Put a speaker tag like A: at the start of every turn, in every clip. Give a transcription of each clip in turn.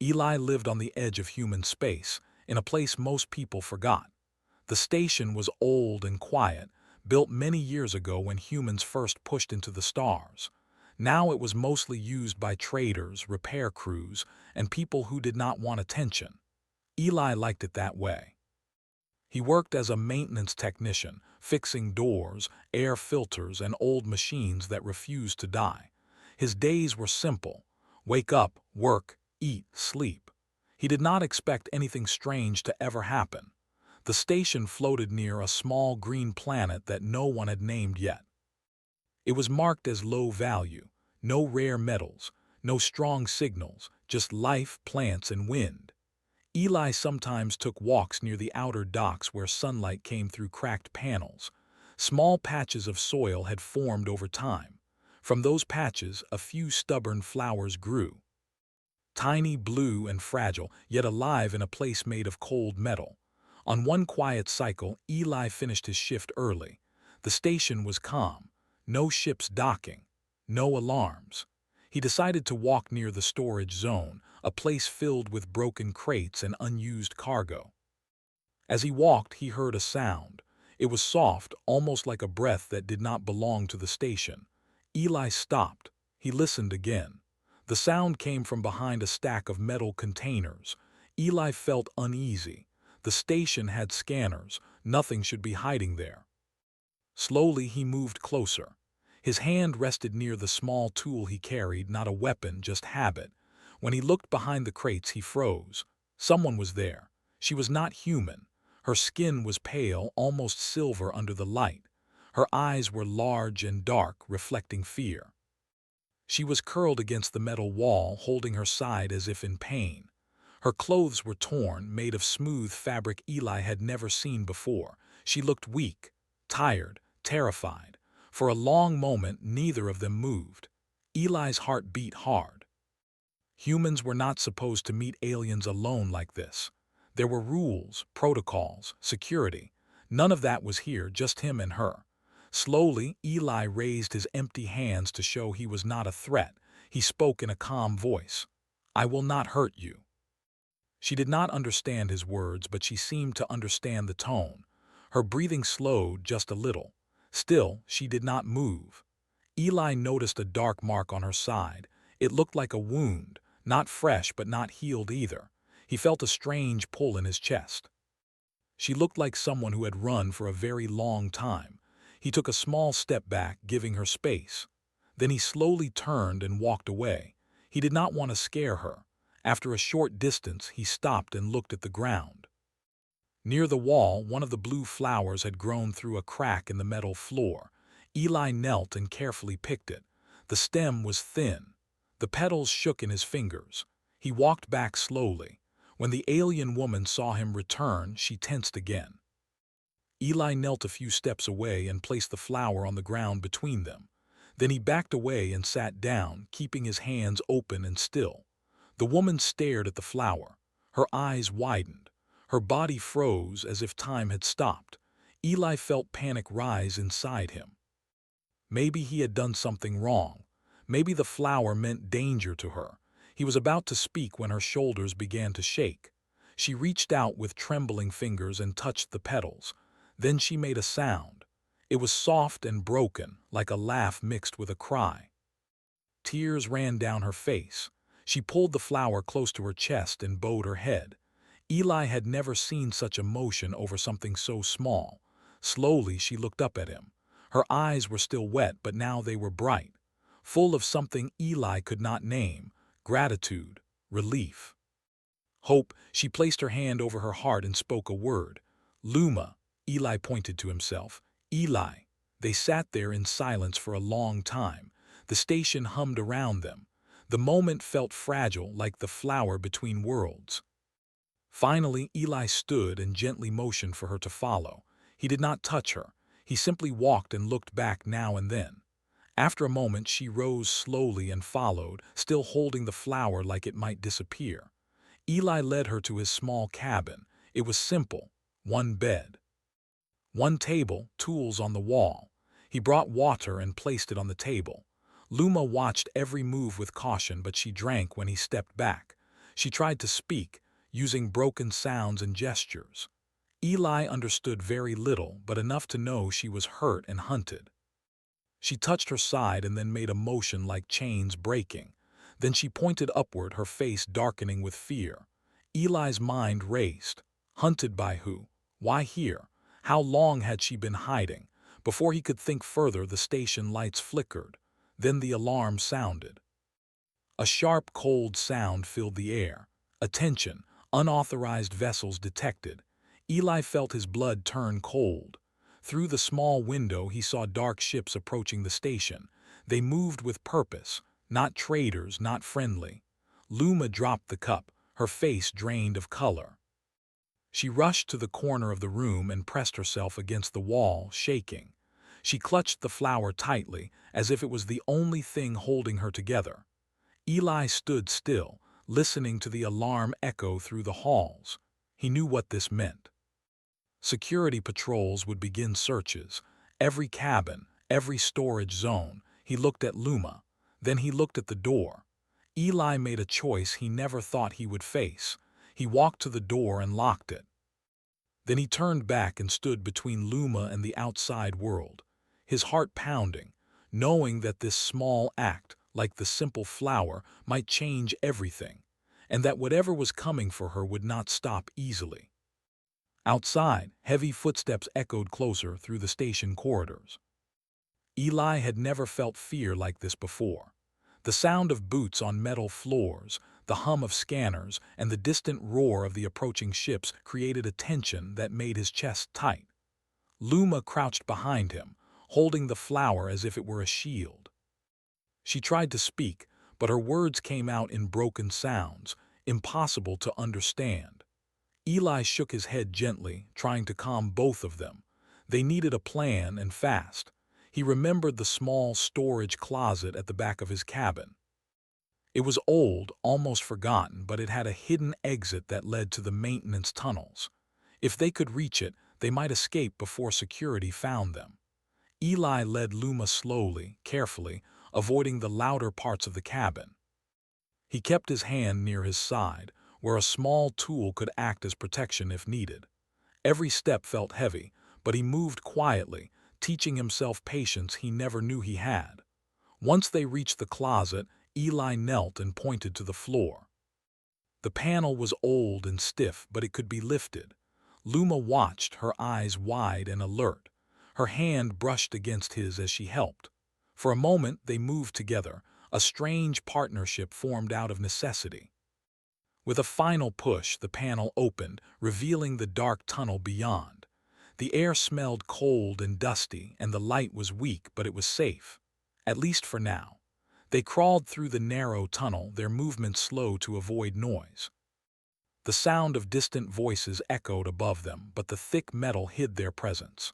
A: Eli lived on the edge of human space, in a place most people forgot. The station was old and quiet, built many years ago when humans first pushed into the stars. Now it was mostly used by traders, repair crews, and people who did not want attention. Eli liked it that way. He worked as a maintenance technician, fixing doors, air filters, and old machines that refused to die. His days were simple: wake up, work, eat, sleep. He did not expect anything strange to ever happen. The station floated near a small green planet that no one had named yet. It was marked as low value, no rare metals, no strong signals, just life, plants, and wind. Eli sometimes took walks near the outer docks where sunlight came through cracked panels. Small patches of soil had formed over time. From those patches, a few stubborn flowers grew. Tiny, blue, and fragile, yet alive in a place made of cold metal. On one quiet cycle, Eli finished his shift early. The station was calm. No ships docking. No alarms. He decided to walk near the storage zone, a place filled with broken crates and unused cargo. As he walked, he heard a sound. It was soft, almost like a breath that did not belong to the station. Eli stopped. He listened again. The sound came from behind a stack of metal containers. Eli felt uneasy. The station had scanners. Nothing should be hiding there. Slowly, he moved closer. His hand rested near the small tool he carried, not a weapon, just habit. When he looked behind the crates, he froze. Someone was there. She was not human. Her skin was pale, almost silver under the light. Her eyes were large and dark, reflecting fear. She was curled against the metal wall, holding her side as if in pain. Her clothes were torn, made of smooth fabric Eli had never seen before. She looked weak, tired, terrified. For a long moment, neither of them moved. Eli's heart beat hard. Humans were not supposed to meet aliens alone like this. There were rules, protocols, security. None of that was here, just him and her. Slowly, Eli raised his empty hands to show he was not a threat. He spoke in a calm voice. "I will not hurt you." She did not understand his words, but she seemed to understand the tone. Her breathing slowed just a little. Still, she did not move. Eli noticed a dark mark on her side. It looked like a wound, not fresh but not healed either. He felt a strange pull in his chest. She looked like someone who had run for a very long time. He took a small step back, giving her space. Then he slowly turned and walked away. He did not want to scare her. After a short distance, he stopped and looked at the ground. Near the wall, one of the blue flowers had grown through a crack in the metal floor. Eli knelt and carefully picked it. The stem was thin. The petals shook in his fingers. He walked back slowly. When the alien woman saw him return, she tensed again. Eli knelt a few steps away and placed the flower on the ground between them. Then he backed away and sat down, keeping his hands open and still. The woman stared at the flower. Her eyes widened. Her body froze as if time had stopped. Eli felt panic rise inside him. Maybe he had done something wrong. Maybe the flower meant danger to her. He was about to speak when her shoulders began to shake. She reached out with trembling fingers and touched the petals. Then she made a sound. It was soft and broken, like a laugh mixed with a cry. Tears ran down her face. She pulled the flower close to her chest and bowed her head. Eli had never seen such emotion over something so small. Slowly, she looked up at him. Her eyes were still wet, but now they were bright, full of something Eli could not name: gratitude, relief, hope. She placed her hand over her heart and spoke a word. "Luma." Eli pointed to himself. "Eli." They sat there in silence for a long time. The station hummed around them. The moment felt fragile, like the flower between worlds. Finally, Eli stood and gently motioned for her to follow. He did not touch her. He simply walked and looked back now and then. After a moment, she rose slowly and followed, still holding the flower like it might disappear. Eli led her to his small cabin. It was simple: one bed, one table, tools on the wall. He brought water and placed it on the table. Luma watched every move with caution, but she drank when he stepped back. She tried to speak, using broken sounds and gestures. Eli understood very little, but enough to know she was hurt and hunted. She touched her side and then made a motion like chains breaking. Then she pointed upward, her face darkening with fear. Eli's mind raced. Hunted by who? Why here? How long had she been hiding? Before he could think further, the station lights flickered. Then the alarm sounded. A sharp, cold sound filled the air. Attention, unauthorized vessels detected. Eli felt his blood turn cold. Through the small window he saw dark ships approaching the station. They moved with purpose, not traders, not friendly. Luma dropped the cup, her face drained of color. She rushed to the corner of the room and pressed herself against the wall, shaking. She clutched the flower tightly, as if it was the only thing holding her together. Eli stood still, listening to the alarm echo through the halls. He knew what this meant. Security patrols would begin searches. Every cabin, every storage zone. He looked at Luma. Then he looked at the door. Eli made a choice he never thought he would face. He walked to the door and locked it. Then he turned back and stood between Luma and the outside world, his heart pounding, knowing that this small act, like the simple flower, might change everything, and that whatever was coming for her would not stop easily. Outside, heavy footsteps echoed closer through the station corridors. Eli had never felt fear like this before. The sound of boots on metal floors, the hum of scanners, and the distant roar of the approaching ships created a tension that made his chest tight. Luma crouched behind him, holding the flower as if it were a shield. She tried to speak, but her words came out in broken sounds, impossible to understand. Eli shook his head gently, trying to calm both of them. They needed a plan, and fast. He remembered the small storage closet at the back of his cabin. It was old, almost forgotten, but it had a hidden exit that led to the maintenance tunnels. If they could reach it, they might escape before security found them. Eli led Luma slowly, carefully, avoiding the louder parts of the cabin. He kept his hand near his side, where a small tool could act as protection if needed. Every step felt heavy, but he moved quietly, teaching himself patience he never knew he had. Once they reached the closet, Eli knelt and pointed to the floor. The panel was old and stiff, but it could be lifted. Luma watched, her eyes wide and alert. Her hand brushed against his as she helped. For a moment they moved together, a strange partnership formed out of necessity. With a final push, the panel opened, revealing the dark tunnel beyond. The air smelled cold and dusty, and the light was weak, but it was safe. At least for now. They crawled through the narrow tunnel, their movements slow to avoid noise. The sound of distant voices echoed above them, but the thick metal hid their presence.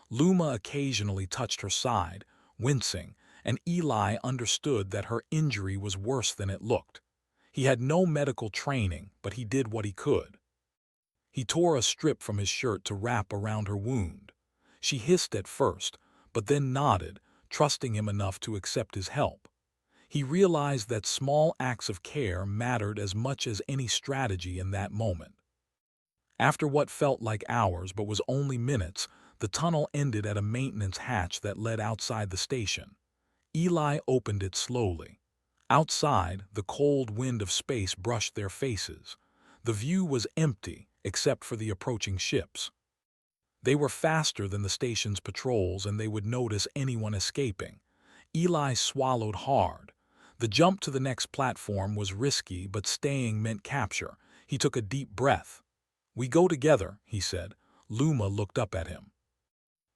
A: Luma occasionally touched her side, wincing, and Eli understood that her injury was worse than it looked. He had no medical training, but he did what he could. He tore a strip from his shirt to wrap around her wound. She hissed at first, but then nodded, trusting him enough to accept his help. He realized that small acts of care mattered as much as any strategy in that moment. After what felt like hours but was only minutes, the tunnel ended at a maintenance hatch that led outside the station. Eli opened it slowly. Outside, the cold wind of space brushed their faces. The view was empty, except for the approaching ships. They were faster than the station's patrols, and they would notice anyone escaping. Eli swallowed hard. The jump to the next platform was risky, but staying meant capture. He took a deep breath. "We go together," he said. Luma looked up at him.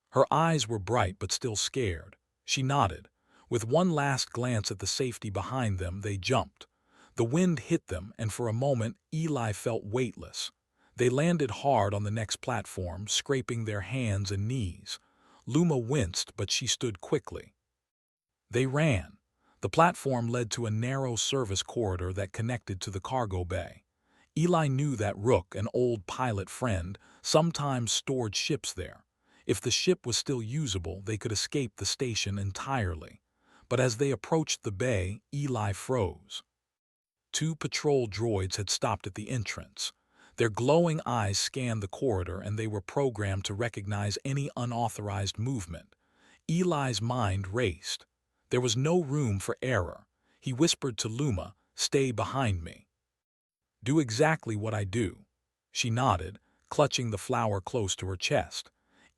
A: Her eyes were bright but still scared. She nodded. With one last glance at the safety behind them, they jumped. The wind hit them, and for a moment Eli felt weightless. They landed hard on the next platform, scraping their hands and knees. Luma winced, but she stood quickly. They ran. The platform led to a narrow service corridor that connected to the cargo bay. Eli knew that Rook, an old pilot friend, sometimes stored ships there. If the ship was still usable, they could escape the station entirely. But as they approached the bay, Eli froze. Two patrol droids had stopped at the entrance. Their glowing eyes scanned the corridor, and they were programmed to recognize any unauthorized movement. Eli's mind raced. There was no room for error. He whispered to Luma, "Stay behind me. Do exactly what I do." She nodded, clutching the flower close to her chest.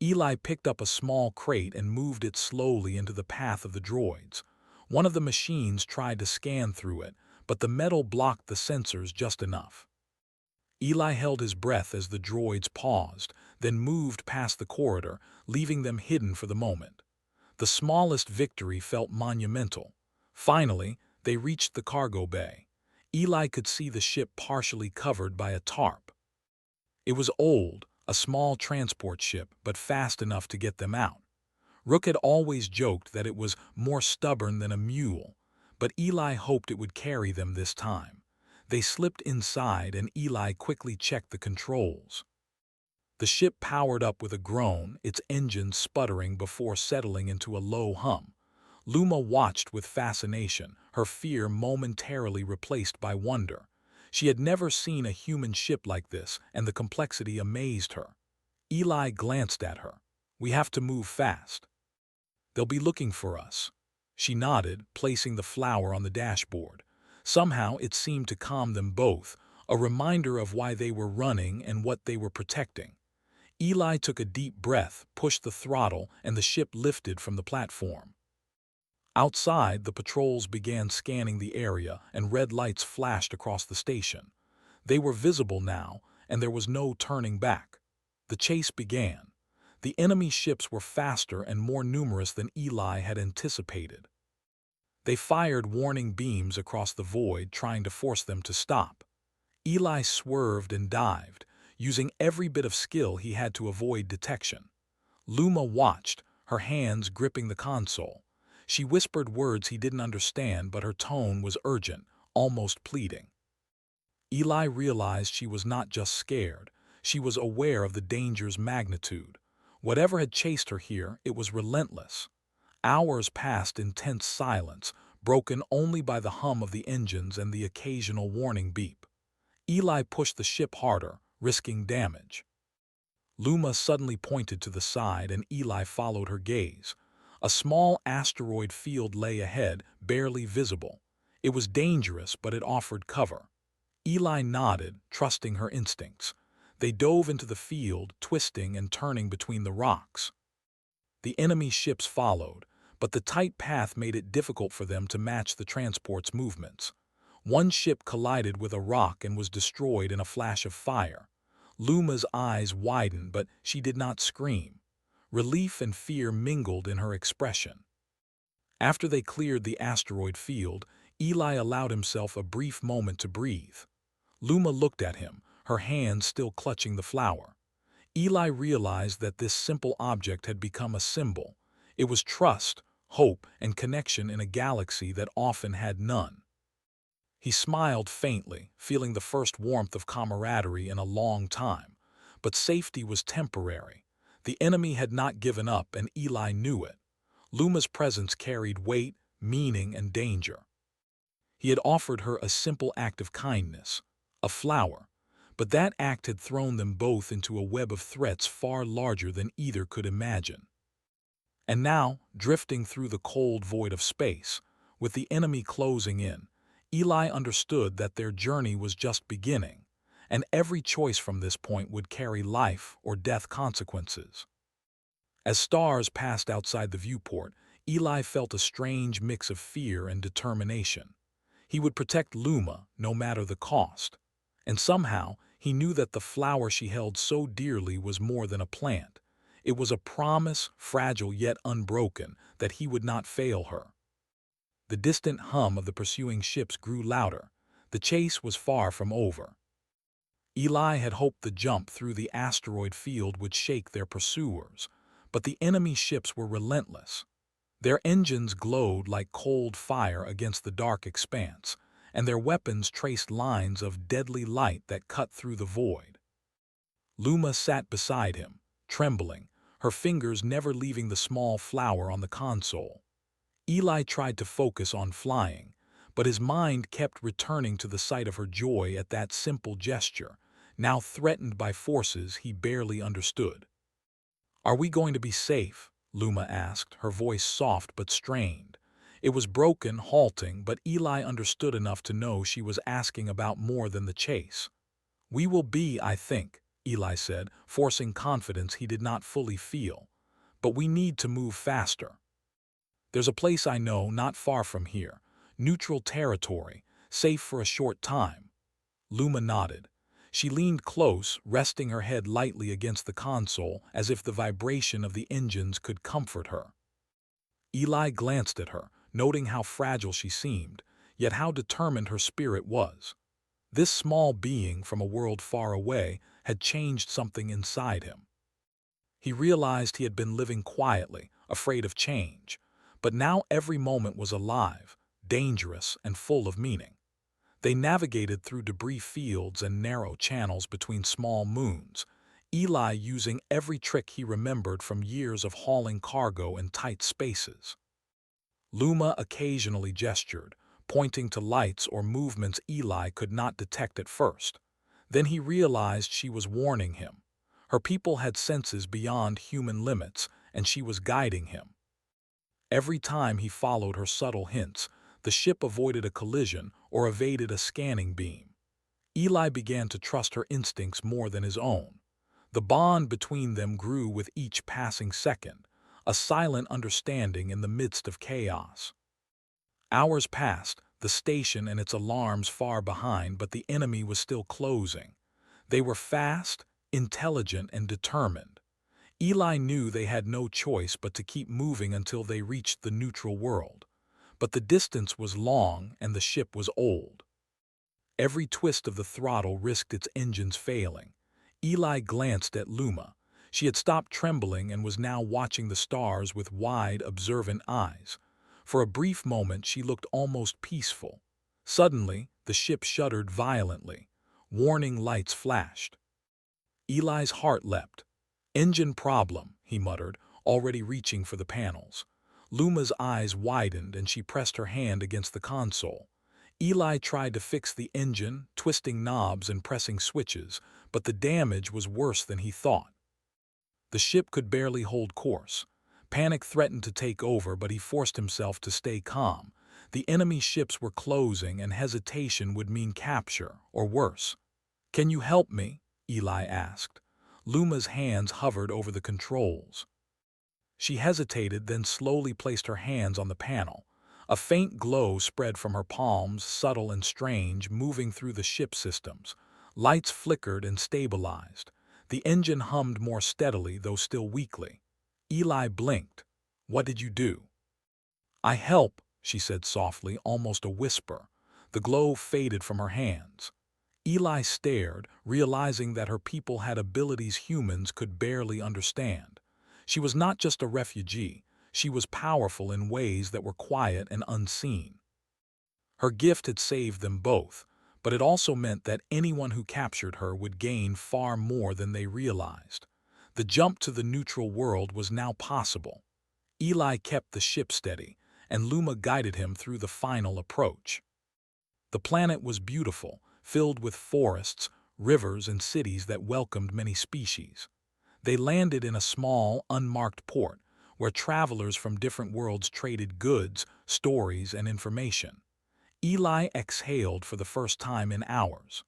A: Eli picked up a small crate and moved it slowly into the path of the droids. One of the machines tried to scan through it, but the metal blocked the sensors just enough. Eli held his breath as the droids paused, then moved past the corridor, leaving them hidden for the moment. The smallest victory felt monumental. Finally, they reached the cargo bay. Eli could see the ship partially covered by a tarp. It was old, a small transport ship, but fast enough to get them out. Rook had always joked that it was more stubborn than a mule, but Eli hoped it would carry them this time. They slipped inside, and Eli quickly checked the controls. The ship powered up with a groan, its engines sputtering before settling into a low hum. Luma watched with fascination, her fear momentarily replaced by wonder. She had never seen a human ship like this, and the complexity amazed her. Eli glanced at her. "We have to move fast. They'll be looking for us." She nodded, placing the flower on the dashboard. Somehow it seemed to calm them both, a reminder of why they were running and what they were protecting. Eli took a deep breath, pushed the throttle, and the ship lifted from the platform. Outside, the patrols began scanning the area, and red lights flashed across the station. They were visible now, and there was no turning back. The chase began. The enemy ships were faster and more numerous than Eli had anticipated. They fired warning beams across the void, trying to force them to stop. Eli swerved and dived, using every bit of skill he had to avoid detection. Luma watched, her hands gripping the console. She whispered words he didn't understand, but her tone was urgent, almost pleading. Eli realized she was not just scared. She was aware of the danger's magnitude. Whatever had chased her here, it was relentless. Hours passed in tense silence, broken only by the hum of the engines and the occasional warning beep. Eli pushed the ship harder, risking damage. Luma suddenly pointed to the side, and Eli followed her gaze. A small asteroid field lay ahead, barely visible. It was dangerous, but it offered cover. Eli nodded, trusting her instincts. They dove into the field, twisting and turning between the rocks. The enemy ships followed, but the tight path made it difficult for them to match the transport's movements. One ship collided with a rock and was destroyed in a flash of fire. Luma's eyes widened, but she did not scream. Relief and fear mingled in her expression. After they cleared the asteroid field, Eli allowed himself a brief moment to breathe. Luma looked at him, her hands still clutching the flower. Eli realized that this simple object had become a symbol. It was trust, hope, and connection in a galaxy that often had none. He smiled faintly, feeling the first warmth of camaraderie in a long time. But safety was temporary. The enemy had not given up, and Eli knew it. Luma's presence carried weight, meaning, and danger. He had offered her a simple act of kindness, a flower, but that act had thrown them both into a web of threats far larger than either could imagine. And now, drifting through the cold void of space, with the enemy closing in, Eli understood that their journey was just beginning, and every choice from this point would carry life or death consequences. As stars passed outside the viewport, Eli felt a strange mix of fear and determination. He would protect Luma, no matter the cost. And somehow, he knew that the flower she held so dearly was more than a plant. It was a promise, fragile yet unbroken, that he would not fail her. The distant hum of the pursuing ships grew louder. The chase was far from over. Eli had hoped the jump through the asteroid field would shake their pursuers, but the enemy ships were relentless. Their engines glowed like cold fire against the dark expanse, and their weapons traced lines of deadly light that cut through the void. Luma sat beside him, trembling, her fingers never leaving the small flower on the console. Eli tried to focus on flying, but his mind kept returning to the sight of her joy at that simple gesture, now threatened by forces he barely understood. "Are we going to be safe?" Luma asked, her voice soft but strained. It was broken, halting, but Eli understood enough to know she was asking about more than the chase. "We will be, I think," Eli said, forcing confidence he did not fully feel. "But we need to move faster. There's a place I know not far from here, neutral territory, safe for a short time." Luma nodded. She leaned close, resting her head lightly against the console as if the vibration of the engines could comfort her. Eli glanced at her, noting how fragile she seemed, yet how determined her spirit was. This small being from a world far away had changed something inside him. He realized he had been living quietly, afraid of change, but now every moment was alive, dangerous, and full of meaning. They navigated through debris fields and narrow channels between small moons, Eli using every trick he remembered from years of hauling cargo in tight spaces. Luma occasionally gestured, pointing to lights or movements Eli could not detect at first. Then he realized she was warning him. Her people had senses beyond human limits, and she was guiding him. Every time he followed her subtle hints, the ship avoided a collision or evaded a scanning beam. Eli began to trust her instincts more than his own. The bond between them grew with each passing second, a silent understanding in the midst of chaos. Hours passed, the station and its alarms far behind, but the enemy was still closing. They were fast, intelligent, and determined. Eli knew they had no choice but to keep moving until they reached the neutral world. But the distance was long and the ship was old. Every twist of the throttle risked its engines failing. Eli glanced at Luma. She had stopped trembling and was now watching the stars with wide, observant eyes. For a brief moment she looked almost peaceful. Suddenly, the ship shuddered violently. Warning lights flashed. Eli's heart leapt. "Engine problem," he muttered, already reaching for the panels. Luma's eyes widened and she pressed her hand against the console. Eli tried to fix the engine, twisting knobs and pressing switches, but the damage was worse than he thought. The ship could barely hold course. Panic threatened to take over, but he forced himself to stay calm. The enemy ships were closing and hesitation would mean capture, or worse. "Can you help me?" Eli asked. Luma's hands hovered over the controls. She hesitated, then slowly placed her hands on the panel. A faint glow spread from her palms, subtle and strange, moving through the ship systems. Lights flickered and stabilized. The engine hummed more steadily, though still weakly. Eli blinked. "What did you do?" "I help," she said softly, almost a whisper. The glow faded from her hands. Eli stared, realizing that her people had abilities humans could barely understand. She was not just a refugee, she was powerful in ways that were quiet and unseen. Her gift had saved them both, but it also meant that anyone who captured her would gain far more than they realized. The jump to the neutral world was now possible. Eli kept the ship steady, and Luma guided him through the final approach. The planet was beautiful, filled with forests, rivers, and cities that welcomed many species. They landed in a small, unmarked port, where travelers from different worlds traded goods, stories, and information. Eli exhaled for the first time in hours.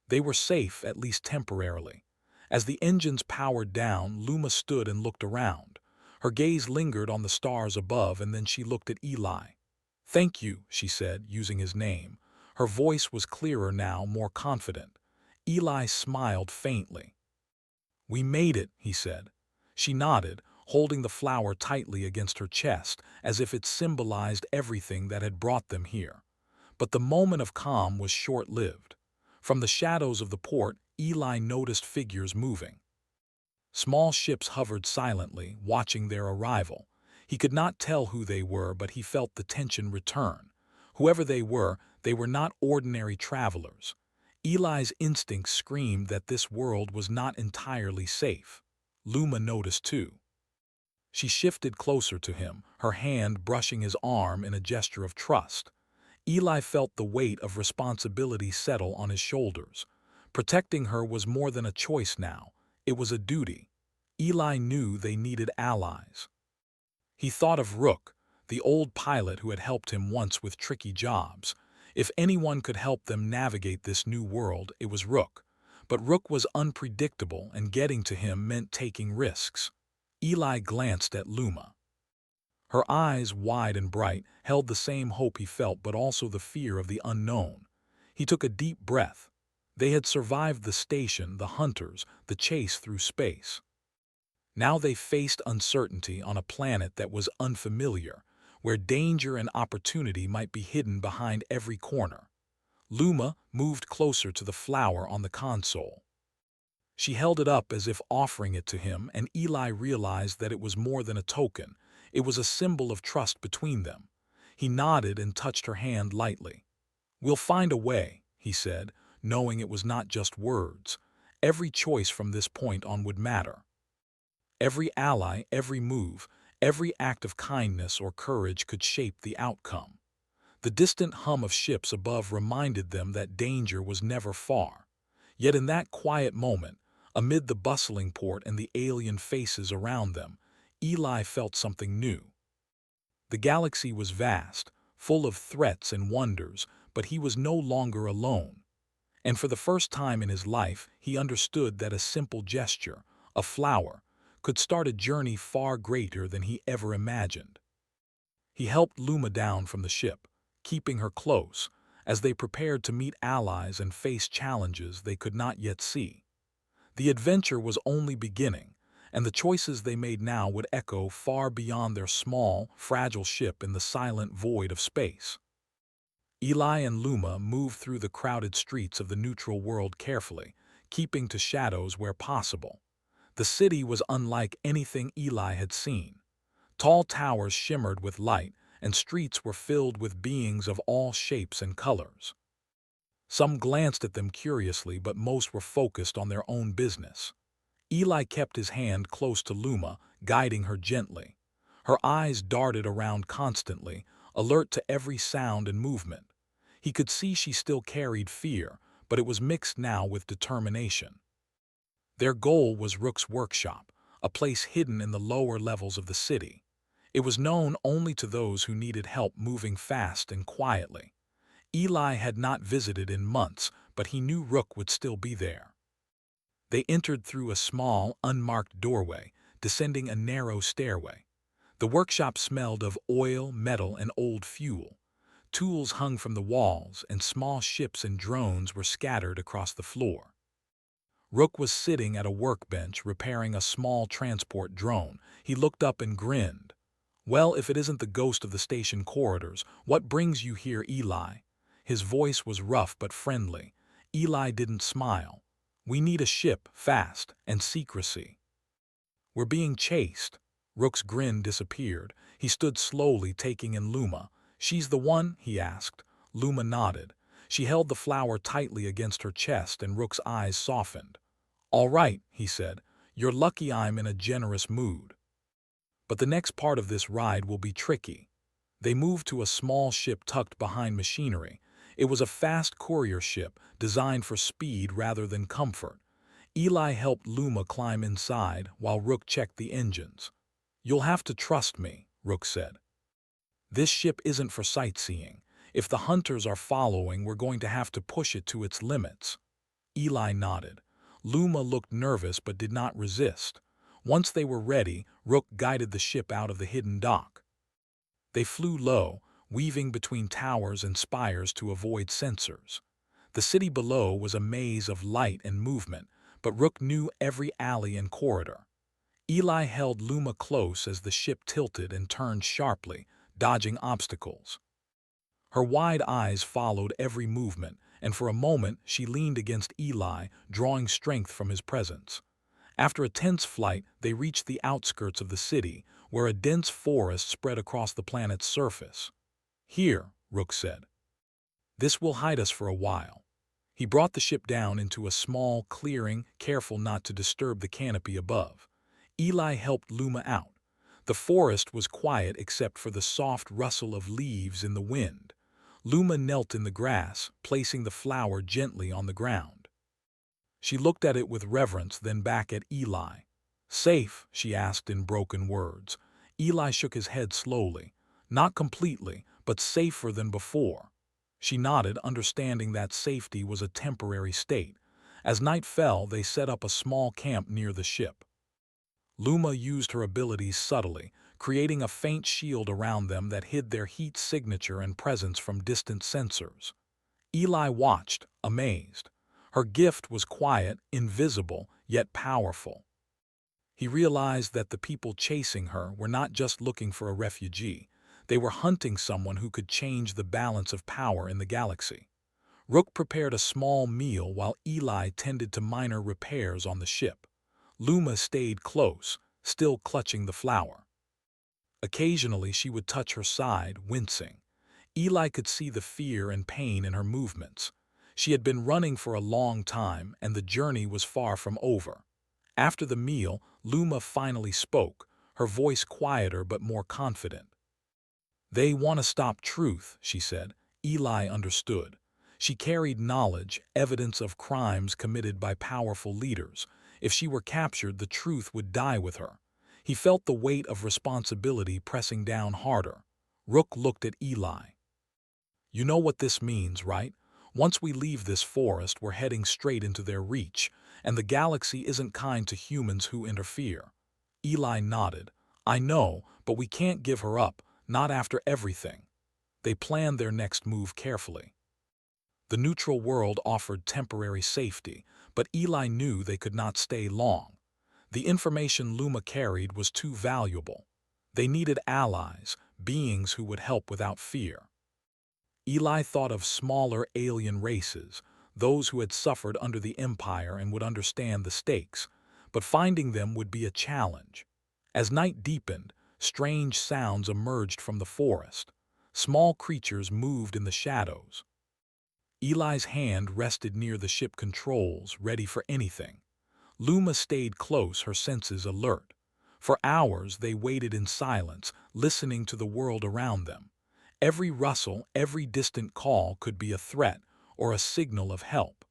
A: They were safe, at least temporarily. As the engines powered down, Luma stood and looked around. Her gaze lingered on the stars above, and then she looked at Eli. "Thank you," she said, using his name. Her voice was clearer now, more confident. Eli smiled faintly. "We made it," he said. She nodded, holding the flower tightly against her chest, as if it symbolized everything that had brought them here. But the moment of calm was short-lived. From the shadows of the port, Eli noticed figures moving. Small ships hovered silently, watching their arrival. He could not tell who they were, but he felt the tension return. Whoever they were not ordinary travelers. Eli's instincts screamed that this world was not entirely safe. Luma noticed too. She shifted closer to him, her hand brushing his arm in a gesture of trust. Eli felt the weight of responsibility settle on his shoulders. Protecting her was more than a choice now, it was a duty. Eli knew they needed allies. He thought of Rook, the old pilot who had helped him once with tricky jobs. If anyone could help them navigate this new world, it was Rook. But Rook was unpredictable, and getting to him meant taking risks. Eli glanced at Luma. Her eyes, wide and bright, held the same hope he felt but also the fear of the unknown. He took a deep breath. They had survived the station, the hunters, the chase through space. Now they faced uncertainty on a planet that was unfamiliar, where danger and opportunity might be hidden behind every corner. Luma moved closer to the flower on the console. She held it up as if offering it to him, and Eli realized that it was more than a token. It was a symbol of trust between them. He nodded and touched her hand lightly. "We'll find a way," he said, knowing it was not just words. Every choice from this point on would matter. Every ally, every move, every act of kindness or courage could shape the outcome. The distant hum of ships above reminded them that danger was never far. Yet in that quiet moment, amid the bustling port and the alien faces around them, Eli felt something new. The galaxy was vast, full of threats and wonders, but he was no longer alone. And for the first time in his life, he understood that a simple gesture, a flower, could start a journey far greater than he ever imagined. He helped Luma down from the ship, keeping her close, as they prepared to meet allies and face challenges they could not yet see. The adventure was only beginning, and the choices they made now would echo far beyond their small, fragile ship in the silent void of space. Eli and Luma moved through the crowded streets of the neutral world carefully, keeping to shadows where possible. The city was unlike anything Eli had seen. Tall towers shimmered with light, and streets were filled with beings of all shapes and colors. Some glanced at them curiously, but most were focused on their own business. Eli kept his hand close to Luma, guiding her gently. Her eyes darted around constantly, alert to every sound and movement. He could see she still carried fear, but it was mixed now with determination. Their goal was Rook's workshop, a place hidden in the lower levels of the city. It was known only to those who needed help moving fast and quietly. Eli had not visited in months, but he knew Rook would still be there. They entered through a small, unmarked doorway, descending a narrow stairway. The workshop smelled of oil, metal, and old fuel. Tools hung from the walls, and small ships and drones were scattered across the floor. Rook was sitting at a workbench repairing a small transport drone. He looked up and grinned. "Well, if it isn't the ghost of the station corridors, what brings you here, Eli?" His voice was rough but friendly. Eli didn't smile. "We need a ship, fast, and secrecy." "We're being chased." Rook's grin disappeared. He stood slowly, taking in Luma. "She's the one?" he asked. Luma nodded. She held the flower tightly against her chest, and Rook's eyes softened. "All right," he said. "You're lucky I'm in a generous mood. But the next part of this ride will be tricky." They moved to a small ship tucked behind machinery. It was a fast courier ship, designed for speed rather than comfort. Eli helped Luma climb inside, while Rook checked the engines. "You'll have to trust me," Rook said. "This ship isn't for sightseeing. If the hunters are following, we're going to have to push it to its limits." Eli nodded. Luma looked nervous but did not resist. Once they were ready, Rook guided the ship out of the hidden dock. They flew low, weaving between towers and spires to avoid sensors. The city below was a maze of light and movement, but Rook knew every alley and corridor. Eli held Luma close as the ship tilted and turned sharply, dodging obstacles. Her wide eyes followed every movement, and for a moment she leaned against Eli, drawing strength from his presence. After a tense flight, they reached the outskirts of the city, where a dense forest spread across the planet's surface. "Here," Rook said. "This will hide us for a while." He brought the ship down into a small clearing, careful not to disturb the canopy above. Eli helped Luma out. The forest was quiet except for the soft rustle of leaves in the wind. Luma knelt in the grass, placing the flower gently on the ground. She looked at it with reverence, then back at Eli. "Safe?" she asked in broken words. Eli shook his head slowly. "Not completely, but safer than before." She nodded, understanding that safety was a temporary state. As night fell, they set up a small camp near the ship. Luma used her abilities subtly, creating a faint shield around them that hid their heat signature and presence from distant sensors. Eli watched, amazed. Her gift was quiet, invisible, yet powerful. He realized that the people chasing her were not just looking for a refugee. They were hunting someone who could change the balance of power in the galaxy. Rook prepared a small meal while Eli tended to minor repairs on the ship. Luma stayed close, still clutching the flower. Occasionally she would touch her side, wincing. Eli could see the fear and pain in her movements. She had been running for a long time, and the journey was far from over. After the meal, Luma finally spoke, her voice quieter but more confident. "They want to stop truth," she said. Eli understood. She carried knowledge, evidence of crimes committed by powerful leaders. If she were captured, the truth would die with her. He felt the weight of responsibility pressing down harder. Rook looked at Eli. "You know what this means, right? Once we leave this forest, we're heading straight into their reach, and the galaxy isn't kind to humans who interfere." Eli nodded. "I know, but we can't give her up, not after everything." They planned their next move carefully. The neutral world offered temporary safety, but Eli knew they could not stay long. The information Luma carried was too valuable. They needed allies, beings who would help without fear. Eli thought of smaller alien races, those who had suffered under the Empire and would understand the stakes, but finding them would be a challenge. As night deepened, strange sounds emerged from the forest. Small creatures moved in the shadows. Eli's hand rested near the ship controls, ready for anything. Luma stayed close, her senses alert. For hours they waited in silence, listening to the world around them. Every rustle, every distant call could be a threat or a signal of help.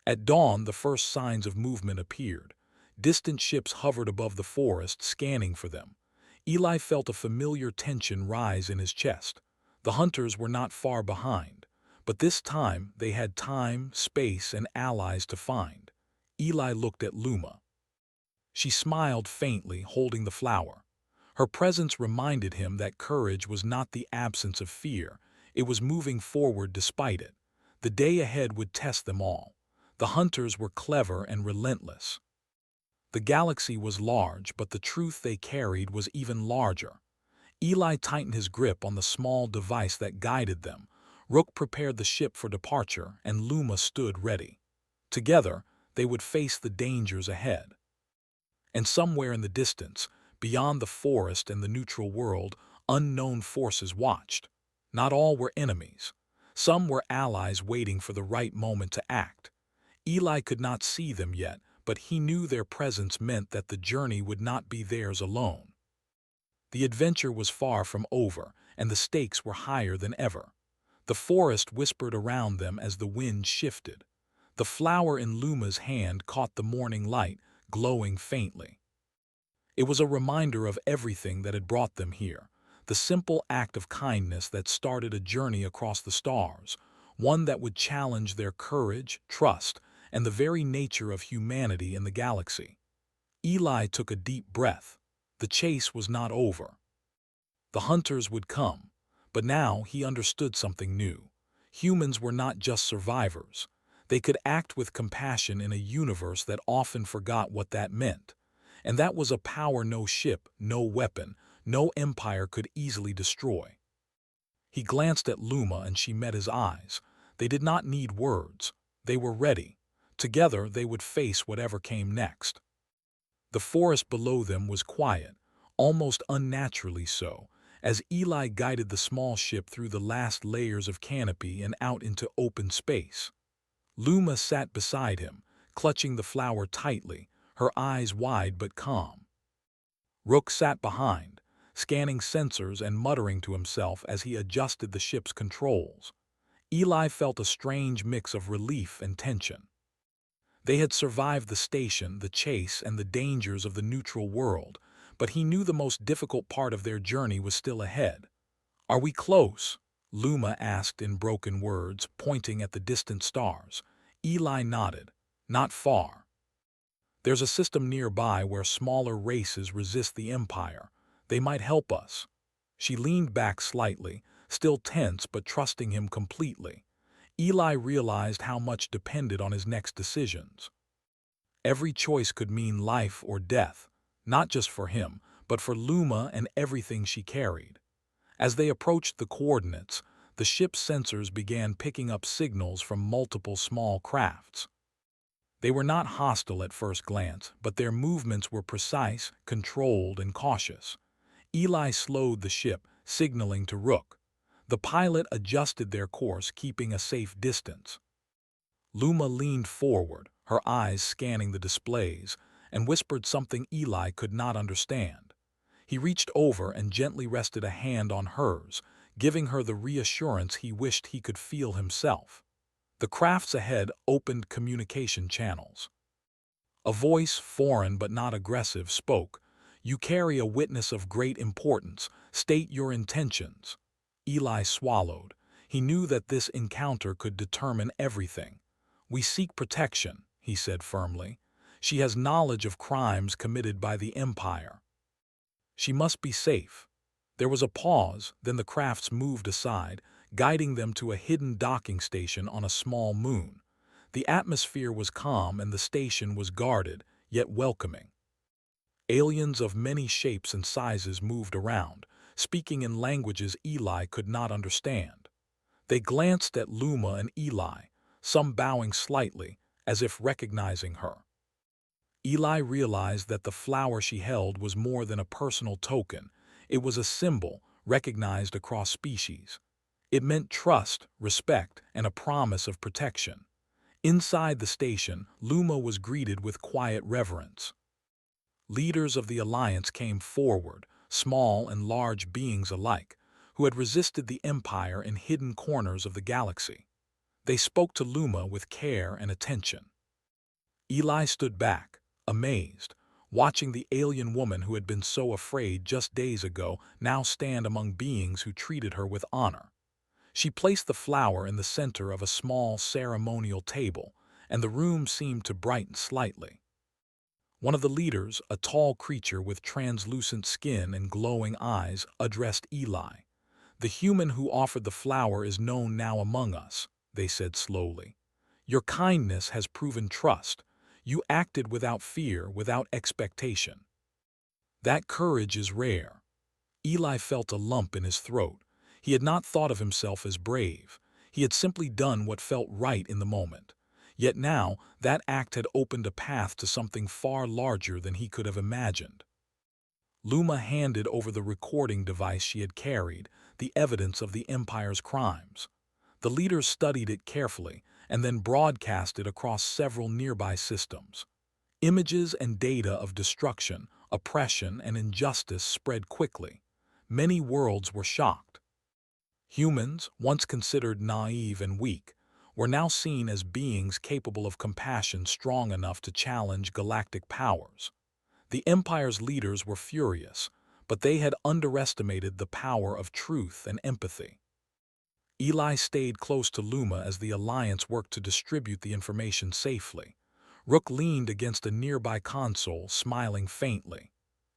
A: At dawn, the first signs of movement appeared. Distant ships hovered above the forest, scanning for them. Eli felt a familiar tension rise in his chest. The hunters were not far behind, but this time they had time, space, and allies to find. Eli looked at Luma. She smiled faintly, holding the flower. Her presence reminded him that courage was not the absence of fear, it was moving forward despite it. The day ahead would test them all. The hunters were clever and relentless. The galaxy was large, but the truth they carried was even larger. Eli tightened his grip on the small device that guided them. Rook prepared the ship for departure, and Luma stood ready. Together, they would face the dangers ahead. And somewhere in the distance, beyond the forest and the neutral world, unknown forces watched. Not all were enemies. Some were allies waiting for the right moment to act. Eli could not see them yet, but he knew their presence meant that the journey would not be theirs alone. The adventure was far from over, and the stakes were higher than ever. The forest whispered around them as the wind shifted. The flower in Luma's hand caught the morning light, glowing faintly. It was a reminder of everything that had brought them here, the simple act of kindness that started a journey across the stars, one that would challenge their courage, trust, and the very nature of humanity in the galaxy. Eli took a deep breath. The chase was not over. The hunters would come, but now he understood something new. Humans were not just survivors. They could act with compassion in a universe that often forgot what that meant. And that was a power no ship, no weapon, no empire could easily destroy. He glanced at Luma and she met his eyes. They did not need words. They were ready. Together they would face whatever came next. The forest below them was quiet, almost unnaturally so, as Eli guided the small ship through the last layers of canopy and out into open space. Luma sat beside him, clutching the flower tightly, her eyes wide but calm. Rook sat behind, scanning sensors and muttering to himself as he adjusted the ship's controls. Eli felt a strange mix of relief and tension. They had survived the station, the chase, and the dangers of the neutral world, but he knew the most difficult part of their journey was still ahead. "Are we close?" Luma asked in broken words, pointing at the distant stars. Eli nodded. "Not far. There's a system nearby where smaller races resist the Empire. They might help us." She leaned back slightly, still tense but trusting him completely. Eli realized how much depended on his next decisions. Every choice could mean life or death, not just for him, but for Luma and everything she carried. As they approached the coordinates, the ship's sensors began picking up signals from multiple small crafts. They were not hostile at first glance, but their movements were precise, controlled, and cautious. Eli slowed the ship, signaling to Rook. The pilot adjusted their course, keeping a safe distance. Luma leaned forward, her eyes scanning the displays, and whispered something Eli could not understand. He reached over and gently rested a hand on hers, giving her the reassurance he wished he could feel himself. The crafts ahead opened communication channels. A voice, foreign but not aggressive, spoke. "You carry a witness of great importance. State your intentions." Eli swallowed. He knew that this encounter could determine everything. "We seek protection," he said firmly. "She has knowledge of crimes committed by the Empire. She must be safe." There was a pause, then the crafts moved aside, guiding them to a hidden docking station on a small moon. The atmosphere was calm and the station was guarded, yet welcoming. Aliens of many shapes and sizes moved around, speaking in languages Eli could not understand. They glanced at Luma and Eli, some bowing slightly, as if recognizing her. Eli realized that the flower she held was more than a personal token. It was a symbol, recognized across species. It meant trust, respect, and a promise of protection. Inside the station, Luma was greeted with quiet reverence. Leaders of the Alliance came forward, small and large beings alike, who had resisted the Empire in hidden corners of the galaxy. They spoke to Luma with care and attention. Eli stood back, amazed, watching the alien woman who had been so afraid just days ago now stand among beings who treated her with honor. She placed the flower in the center of a small ceremonial table, and the room seemed to brighten slightly. One of the leaders, a tall creature with translucent skin and glowing eyes, addressed Eli. "The human who offered the flower is known now among us," they said slowly. "Your kindness has proven trust. You acted without fear, without expectation. That courage is rare." Eli felt a lump in his throat. He had not thought of himself as brave. He had simply done what felt right in the moment. Yet now, that act had opened a path to something far larger than he could have imagined. Luma handed over the recording device she had carried, the evidence of the Empire's crimes. The leaders studied it carefully and then broadcast it across several nearby systems. Images and data of destruction, oppression, and injustice spread quickly. Many worlds were shocked. Humans, once considered naive and weak, were now seen as beings capable of compassion strong enough to challenge galactic powers. The Empire's leaders were furious, but they had underestimated the power of truth and empathy. Eli stayed close to Luma as the Alliance worked to distribute the information safely. Rook leaned against a nearby console, smiling faintly.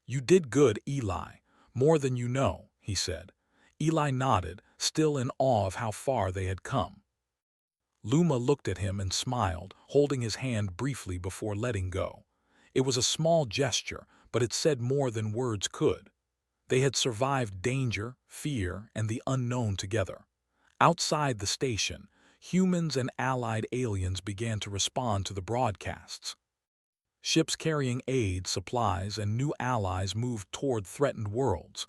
A: "You did good, Eli. More than you know," he said. Eli nodded, still in awe of how far they had come. Luma looked at him and smiled, holding his hand briefly before letting go. It was a small gesture, but it said more than words could. They had survived danger, fear, and the unknown together. Outside the station, humans and allied aliens began to respond to the broadcasts. Ships carrying aid, supplies, and new allies moved toward threatened worlds.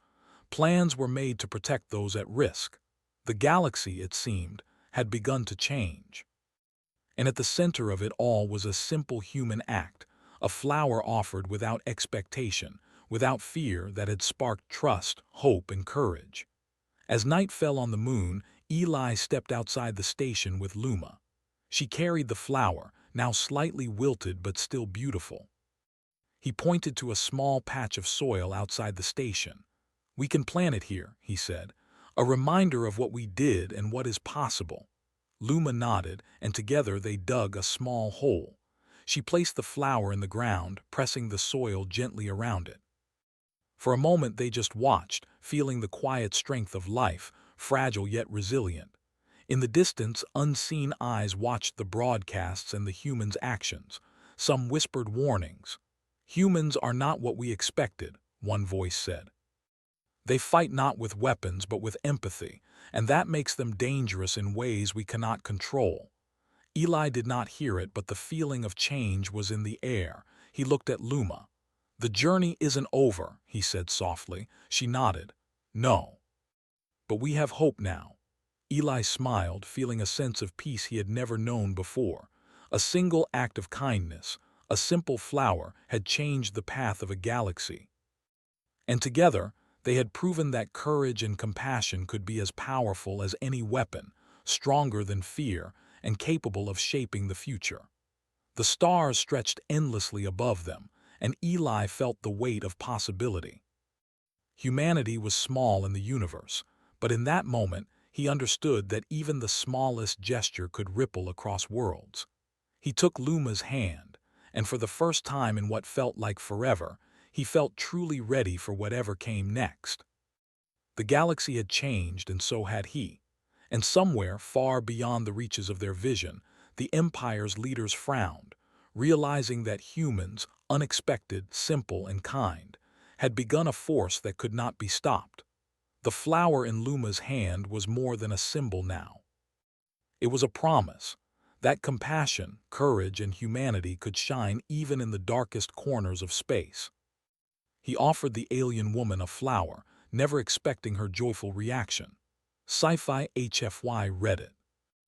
A: Plans were made to protect those at risk. The galaxy, it seemed, had begun to change. And at the center of it all was a simple human act, a flower offered without expectation, without fear that had sparked trust, hope, and courage. As night fell on the moon, Eli stepped outside the station with Luma. She carried the flower, now slightly wilted but still beautiful. He pointed to a small patch of soil outside the station. "We can plant it here," he said, "a reminder of what we did and what is possible." Luma nodded, and together they dug a small hole. She placed the flower in the ground, pressing the soil gently around it. For a moment they just watched, feeling the quiet strength of life, fragile yet resilient. In the distance, unseen eyes watched the broadcasts and the humans' actions. Some whispered warnings. "Humans are not what we expected," one voice said. "They fight not with weapons but with empathy, and that makes them dangerous in ways we cannot control." Eli did not hear it, but the feeling of change was in the air. He looked at Luma. "The journey isn't over," he said softly. She nodded. "No. But we have hope now." Eli smiled, feeling a sense of peace he had never known before. A single act of kindness, a simple flower, had changed the path of a galaxy. And together, they had proven that courage and compassion could be as powerful as any weapon, stronger than fear, and capable of shaping the future. The stars stretched endlessly above them, and Eli felt the weight of possibility. Humanity was small in the universe, but in that moment, he understood that even the smallest gesture could ripple across worlds. He took Luma's hand, and for the first time in what felt like forever, he felt truly ready for whatever came next. The galaxy had changed, and so had he. And somewhere, far beyond the reaches of their vision, the Empire's leaders frowned, realizing that humans, unexpected, simple, and kind, had begun a force that could not be stopped. The flower in Luma's hand was more than a symbol now. It was a promise that compassion, courage, and humanity could shine even in the darkest corners of space. He offered the alien woman a flower, never expecting her joyful reaction. Sci-Fi HFY read it.